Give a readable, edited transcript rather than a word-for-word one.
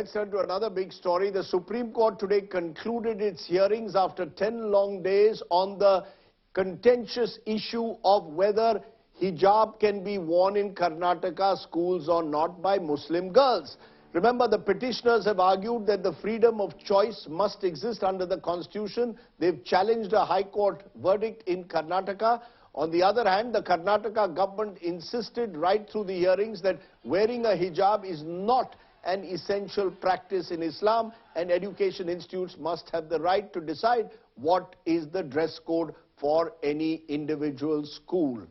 Let's turn to another big story. The Supreme Court today concluded its hearings after 10 long days on the contentious issue of whether hijab can be worn in Karnataka schools or not by Muslim girls. Remember, the petitioners have argued that the freedom of choice must exist under the constitution. They've challenged a High Court verdict in Karnataka. On the other hand, the Karnataka government insisted right through the hearings that wearing a hijab is not an essential practice in Islam, and education institutes must have the right to decide what is the dress code for any individual school.